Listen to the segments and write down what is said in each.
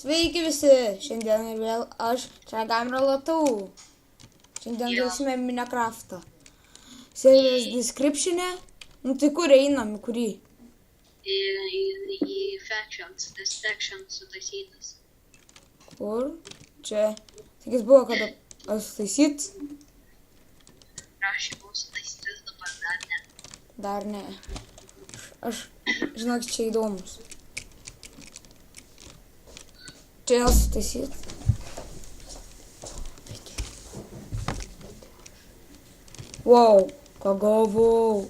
Sveiki visi, šiandien ir vėl aš, čia Gamra Latau. Šiandien žaisime Minecraftą. Serveris description'e. Nu tai kur einam, į kurį? Į factions, tas factions sutaisytas. Kur? Čia. Tik jis buvo kada sutaisyt? Prašė buvo sutaisytas, dabar dar ne. Dar ne. Aš, žinok, čia įdomus. Čia vėl sutaisyt. Wow, ką gavau.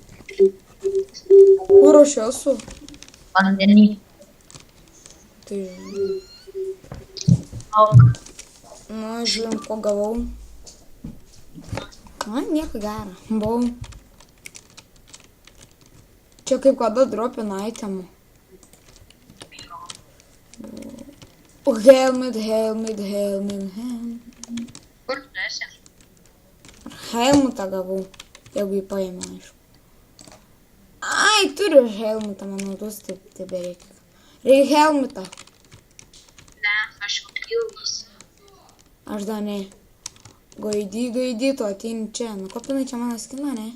Kur aš esu? Vandenį. Tai, Auk. nu, žiūrim, ko gavau. Man nieko gero. Buvau. Čia kaip kada dropina itemų. Helmet. Kur tu esi? Helmutą gavau, jeigu jį paėmė, aišku. Ai, turiu helmutą, manau, tuos taip reikia. Reikia helmutą. Ne, aš jau pilnas. Aš dar ne. Gaidy, tu ateini čia. Nu, kopinai čia mano skina, ne?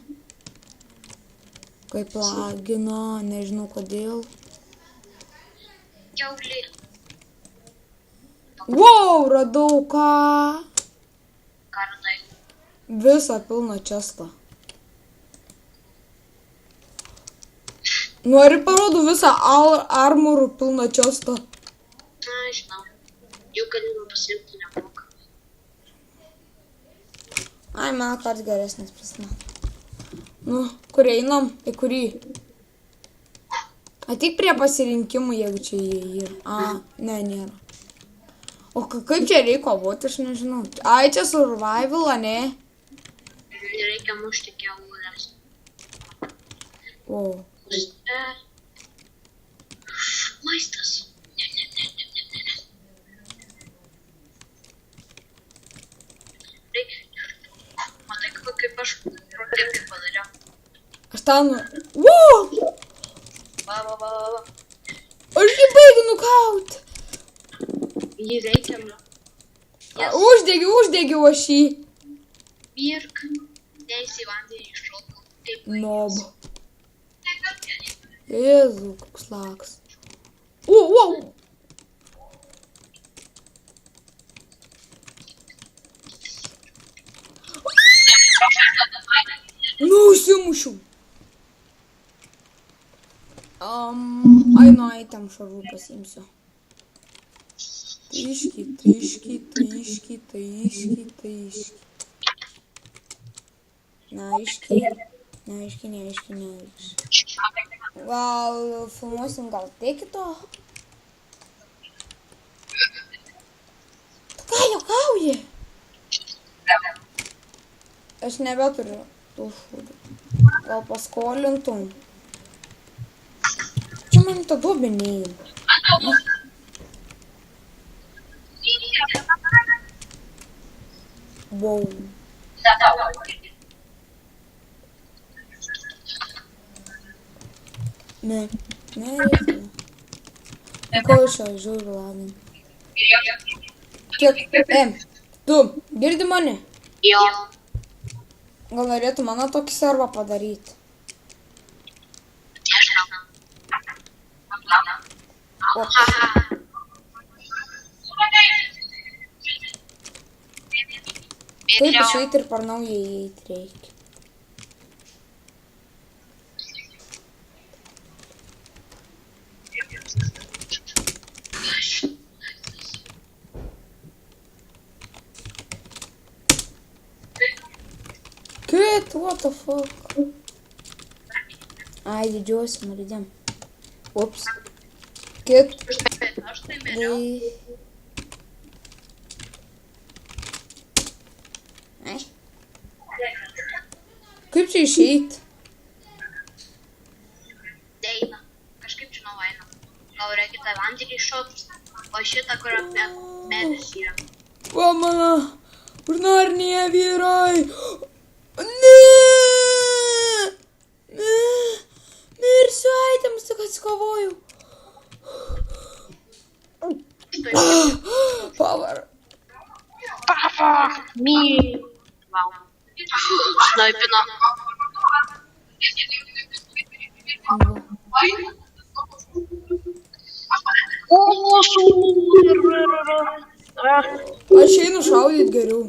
Kaip lagina, nežinau kodėl. Kiaulė. Wow, radau ką? Kartai. Visą pilną čestą. Nori parodų visą armorų pilną čestą. Na, žinau. Jų galima pasiimti nemoka. Ai, mano karts geresnis prasme. Nu, kur einam? Į kurį? Ateik prie pasirinkimų, jeigu čia jie yra. A, ne, nėra. O kaip čia reikia kovoti, aš nežinau. Ai, čia survival, ne? Reikia mušti kiaulės. O. Maistas. Matai, kaip aš protėkai padariau. Aš ten... Wow! Va. Aš jį baigiu nukauti. Jį reikia, nu. Uždegiau aš jį. Mirk. Neisi į vandenį iššokau. Nob. Jėzau, koks laks. Wow. Nu, užsimušiau. Ai, nu, item šarvų pasiimsiu. Taiški. Neaiški. Gal filmuosim gal tikito? Tu ką juokauji? Aš nebeturiu tų šūdų. Gal paskolintum? Čia man tą duobę neįma. Wow. Ne, reikia. Ko iš čia žiūriu, ladin. Kiek, tu, girdi mane? Jo. Gal norėtų mano tokį servą padaryti? Nežinau. O, kaip išeiti ir per naują įeiti reikia. Kit, what the fuck? Ai, didžiuosi, nuridėm. Ups. Kit. Aš tai mėliau. Ai. Kaip čia išeit? Eina. Kažkaip žinau eina. Gal reikia tą vandenį iššokti. O šitą, kur apie medis yra. O, mano urnarnėje vyrai. Ne! Mirsiu items, tik atskovoju. Štai. Power. Me. Wow. Snaipino. O, Aš einu šaudyt geriau.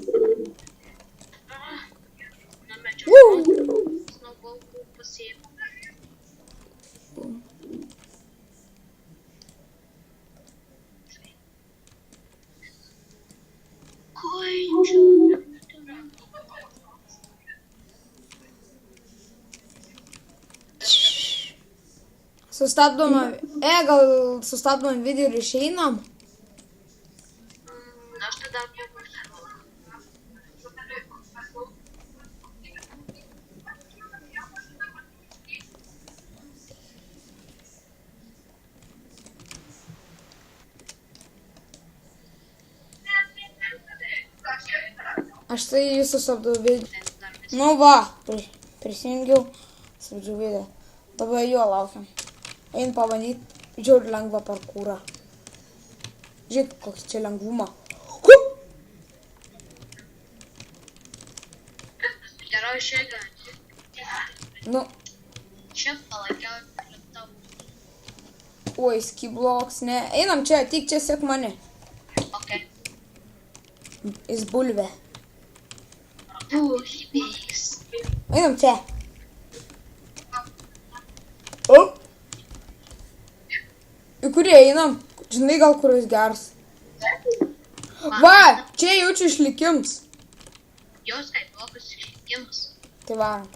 Sustabdome, gal sustabdome video ir išeinam? Aš tada Aš tai jūs sustabdau video. Nu va, prisijungiau, sustabdžiau video. Dabar jo laukiam. Einu pabandyt, žiūrėjau lengvą parkūrą. Žiūrėk, kokį čia lengvumą. gerai išėga. Nu, Šiaip palaikiau tau. oi, skybloks, ne. Einam čia, tik čia sek mane. Ok. Jis bulvė. Bulvės. Einam čia. O? Į kurį einam? Žinai, gal kuris geras. Va, čia jaučiu išlikims. Jos kaip blogas išlikimas. Tai varom.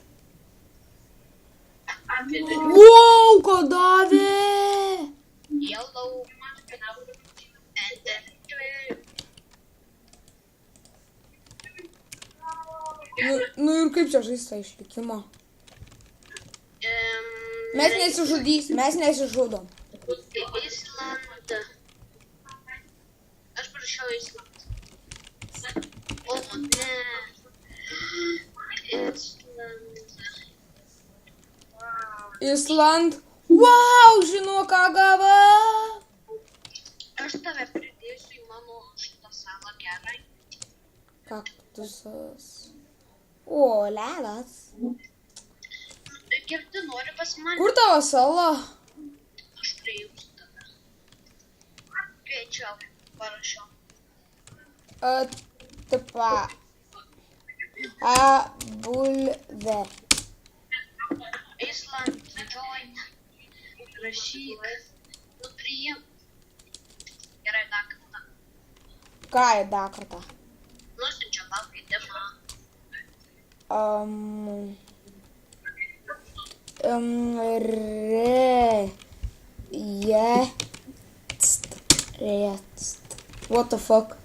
Wow, ką davė? Yellow. And then Nu ir kaip čia žaista išlikimą? Mes nesižudom. Island. Aš parašiau Island. O, ne. Island. Island. Wow, žinau, ką gava. Aš tave pridėsiu į mano šitą salą gerai. Kaktusas. O, ledas. Girdi, nori pas mane? Kur tavo sala? Aš priėjau tave. Kviečiau, parašiau. Tipa. Bulvė. Island, join. Rašyk. Nu, priim. Gerai, dar kartą. Ką dar kartą? Nusinčiau pakeitimą. What the fuck?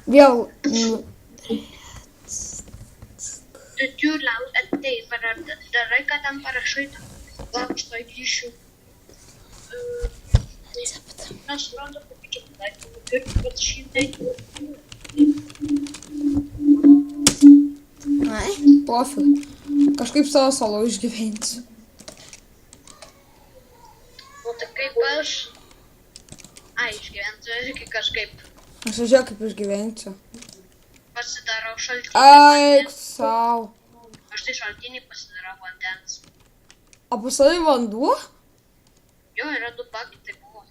Vėl. Tu lauk ateik, darai, ką ten parašai. Lauk, štai grįšiu. Aš randu, kaip čia daiktų, bet šimtai. Ai, pofiu. Kažkaip savo salo išgyvensiu. O tai kaip aš? Ai, išgyvensiu irgi kažkaip. Aš žiūrėjau, kaip išgyvensiu. Pasidarau šaltinį. Aik, sau. Aš tai šaltinį pasidarau vandens. O pas savai vanduo? Jo, yra 2 paketai buvo.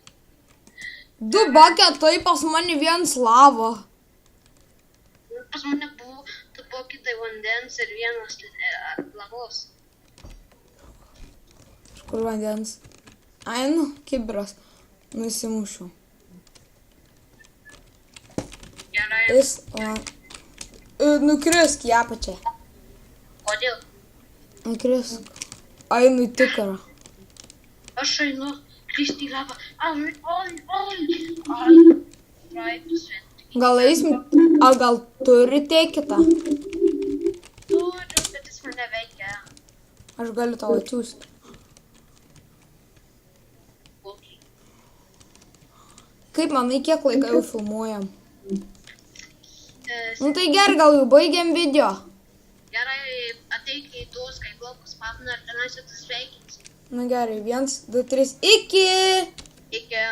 2 paketai, pas mane vienas lava. Pas mane buvo 2 paketai vandens ir 1 lavos. Kur vandens? Ai, nu, kibiras. Nusimušiu. Gerai. Nukrisk į apačią. Kodėl? Nukrisk. Ai, nu tikra. Aš einu kristi į lavą. Praeitus vien. Gal eisim, gal turite kitą? Turiu, bet jis mane veikia. Aš galiu tau atsiųsti. Kokį? Kaip manai, kiek laiko jau filmuojam? Nu tai gerai, gal jau baigiam video. Gerai, ateik į tuos skaiblokus papną ir tenais atsisveikinsi. Na gerai, 1, 2, 3, iki! Iki.